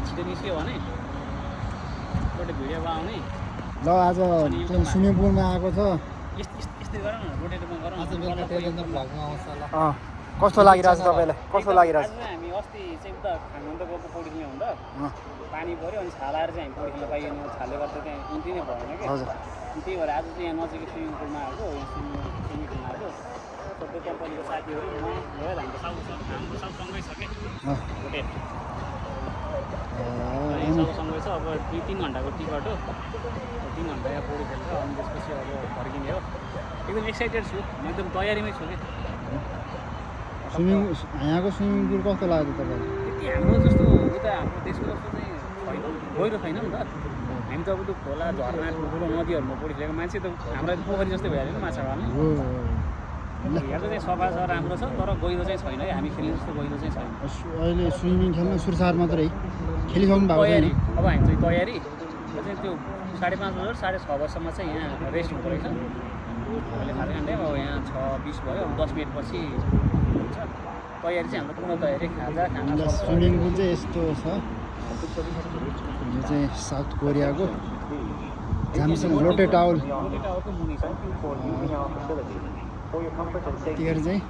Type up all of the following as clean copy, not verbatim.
छिटो निस्क्यो भने एउटा भिडियोमा आउने ल आज स्विमिङ पुलमा आएको छ यस्तै गरौँ न रोटेटमा गरौँ कस्तो लागिरहेछ तपाईँलाई कस्तो लागिरहेछ हामी अस्ति चाहिँ उता खानु त गएको पौडी खेल्ने हुँदा पानी पऱ्यो अनि छाल आएर चाहिँ हामी पौडी खेल्न पाइएन छालले गर्दा त्यहाँ इन्ट्री नै भएन कि त्यही भएर आज चाहिँ यहाँ नजिकै स्विमिङ पुलमा आएको स्विमिङ पुलमा आएको सबै कम्पनीको साथीहरू म भएर हाम्रो सँगै छ कि रोटेट सँगै छ अब 2-3 घन्टाको टिकट हो 3 घन्टा यहाँ पौडी खेलेर अनि त्यसपछि अब फर्किने हो एकदम एक्साइटेड छु म एकदम तयारीमै छु कि यहाँको स्विमिङ पुल कस्तो लाग्यो तपाईँलाई त्यति हाम्रो जस्तो उता हाम्रो देशको जस्तो चाहिँ छैन गहिरो छैन नि त हामी त अब त्यो खोला झरना ठुल्ठुलो नदीहरूमा पौडी खेलेको मान्छे त हाम्रो पोखरी जस्तै भइहाल्यो नि माछा मार्ने हेर्दा चाहिँ सफा छ राम्रो छ तर गहिरो चाहिँ छैन है हामी खेल्ने जस्तो गहिरो चाहिँ छैन अहिले स्विमिङ खेल्न सुरसार मात्रै खेलिसक्नु भएको तयारी अब हामी चाहिँ तयारी चाहिँ त्यो 5:30 बजे 6:30 बजेसम्म चाहिँ यहाँ रेस्ट हुँदो रहेछ अहिले खाली घन्टा अब यहाँ 6:20 भयो अब 10 मिनटपछि हुन्छ तयारी चाहिँ हाम्रो पूर्ण तयारी खाना स्विमिङ पुल चाहिँ यस्तो छ यो चाहिँ साउथ कोरियाको जामसङ लोटे टावल त्यतिखेर चाहिँ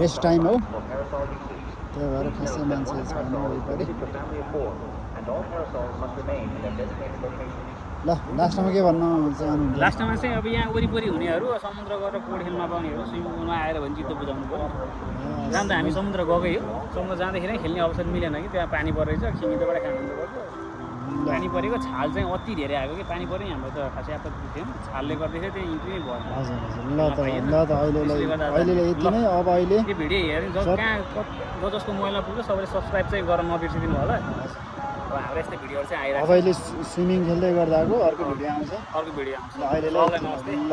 रेस्ट टाइम हो त्यही भएर खासै मान्छे छैन वरिपरि ल लास्टमा के भन्न चाहनु लास्टमा चाहिँ अब यहाँ वरिपरि हुनेहरू समुद्र गएर पौडी खेल्न पाउनेहरू स्विमिङ पुलमा आएर भने चित्त बुझाउनु पऱ्यो जाँदा हामी समुद्र गएकै हो समुद्र जाँदाखेरि खेल्ने अवसर मिलेन कि त्यहाँ पानी परेछ खिमिँदोबाट खानु पर्छ पानी परेको छाल चाहिँ अति धेरै आएको कि पानी पऱ्यो हाम्रो त खासै आपत्ति थिएन छालले गर्दाखेरि चाहिँ इन्ट्री नै भयो ल त अहिले यति नै अब अहिले त्यो भिडियो हेर्ने कहाँ जसको मैला पुग्छ सबैले सब्सक्राइब चाहिँ गर्न नबिर्सिदिनु होला अब हाम्रो यस्तै भिडियोहरू चाहिँ आइरहेको अब अहिले स्विमिङ खेल्दै गर्दाको अर्को भिडियो आउँछ अर्को भिडियो आउँछ अहिले सबलाई नमस्ते ल